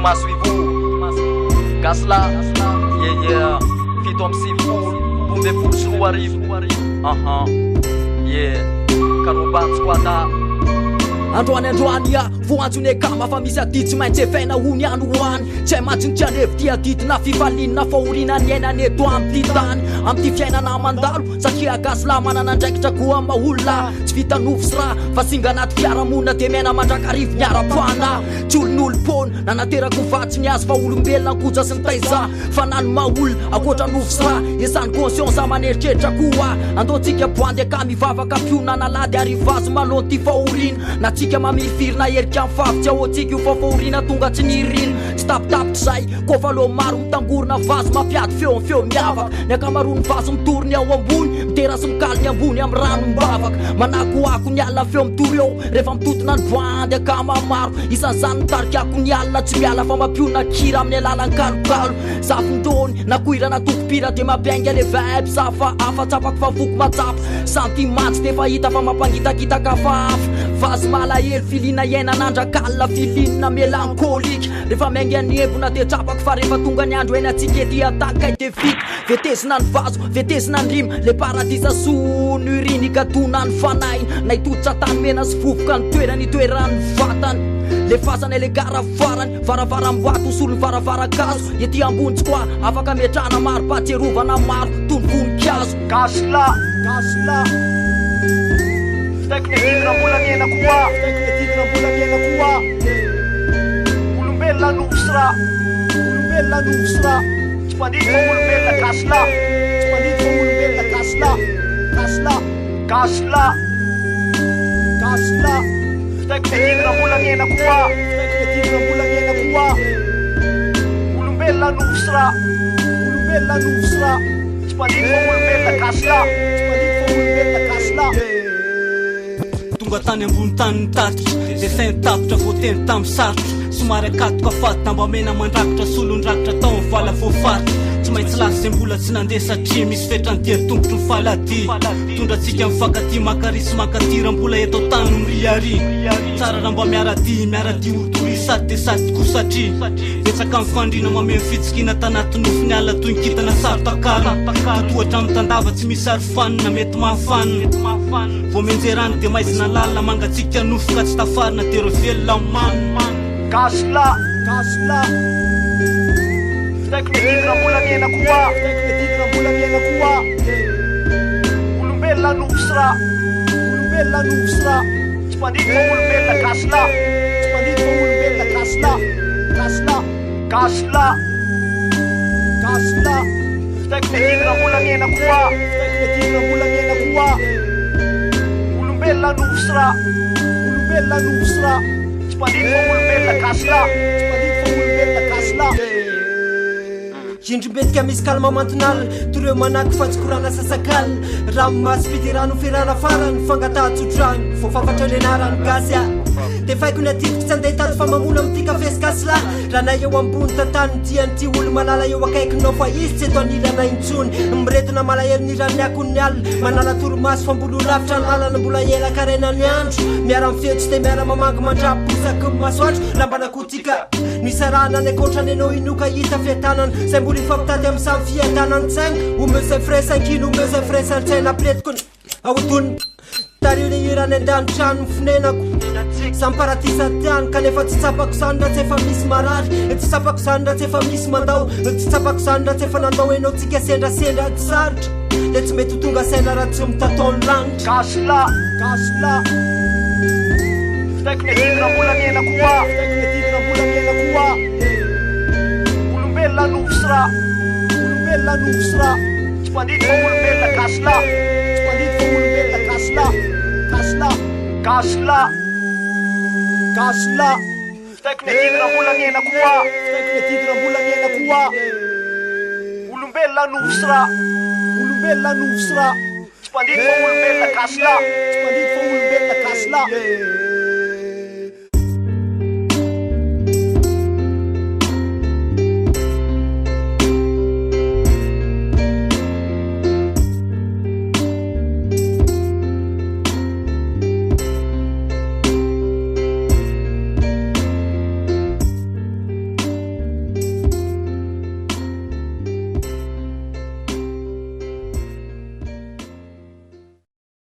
maso ivo Gasla yeah fito am sivifolo 12 sy 10 arivo yeah Karobantsy koada Androany voanjone kama fa misy ady tsy maintsy efaina hony any hoany tsy hay matsinitra anevy ty adidina fifalinina fahorina ny ainany eto amty tany amty fiainana mandalo satria Gasla manana andraikitra koa maolona tsy vita nofo sy raha fa singa anaty fiaramonina de miaina mandrakarivo miara-poana tsy olon'olom-pony nanaterako vatsy ny azy fa olombelona ankoja sy ny taiza fa nany maolona akoatra nofo sy raha esany conscience maneritreritra koa andoantsika boandy aka mivavaka piona nalady arivazy malony ty fahorina natsika mamifirina erika mifavitsy ahoantsika io fafahorina tonga tsy nirina tsy tapitapitra zay kofa lo maro mitangorona vazy mapiady feo miavaka ny akamarony vazy mitorony ao ambony miterasy mikaliny ambony amy rano mibavaka manakoako ny alina feo mitory eo rehefa mitotona ny boandy aka mamaro isan'izany mitarikako ny alina tsy miala fa mampiona kira amin'ny alalan'ny kalokalo zafindrony nakoirana tokopira de mabiainga le vibe safa afatsapako fa foko matsapa santimatsy de fa hita fa mampangitakitaka fa afa vazy malahelo filina iaina nandrakalina filinina melankolika rehefa mainga ny ebona de trapako fa rehefa tonga ny andro aina atsika ety atakay de vita vetezina ny vazo vetezina ny rima le paradisa sony iriny gadona ny fanaina naitoditra tany mena sy vovoka ny toerany toerany vatany le fasana le gara farany varavaram-boato solony varavara-kazo ety ambonitsy koa afaka metrana maro patserovana maro tony voninkazo Gasla teknikina mbola miaina koa olombelona novosra tsy mandito fa olombelona Gasla teknikina mbola miaina koa olombelona novosra tsy mandito fa olombelona Gasla tonga tany ambony tany nitatitra de sain tapitra voateny tamy sarotra somary akatoka faty mba mena mandrakitra solondrakitra tao mivala voafaty tsy maintsy lasy zay mbola tsy nandeha satria misy fetrany dia tongotry ny falady tondratsika mifankaty makarisy makatira mbola eto tany miriary tsara raha mba miarady orotory sady de sady ko satria betsaka mifandrina mameno fitsikina tanaty nofo ny ala toy nkitana sarotakalo totohatra amy tandava tsy misy ary fanina mety mahafanina vo menjerany de maizina lalina mangatsika nofo ka tsy tafarina de revelona mano Gasla teknikina mbola miaina koa olombelona novosra tsy mandito fa olombelona Gasla teknikina mbola miaina koa olombelona novosra tsy mandito fa olombelona Gasla indrimbetika misy kalma mantonal toreo manaky fatsikorana sasakal ramo masipity rano ferana farany fangatatsotrano fofafatra lenarany gasy a de faiko ny ativiko tsy andeha tady fa mamona amity kafesy Gasla raha nay eo ambony tantany diany ty olo malala eo akaikinao fa izy tsy eto anilana intsony miretina malahelo ny rany akony alina manala toromaso fa mbolo lavitra ny lalana mbola ela karena ny andro miara mifetsy de miara mamangy mandraposaky masoatro lambanakotika nisarana ny akotrany anao inoka hita fiatanana zay mbola ifampitady amy samy fiatanany tsaigna omezay fresankino omezay fresan-tsaina piretikony aotony tario le irany andanitrano mifinenako samparatisa tiany kanefa tsy tsapako zany raha tsy efa misy marary tsy tsapako zany raha tsy efa misy mandao tsy tsapako zany raha tsy efa nandao enao tsika sendrasendra tsy sarotra de tsy mety ho tonga saina raha tsy mitatony lanitra Gasla teknikina mbola miaina koa olombelona novosra tsy mandito fa olombelona Gasla teknikina mbola miaina koa olombelona novosra tsy mandito fa olombelona Gasla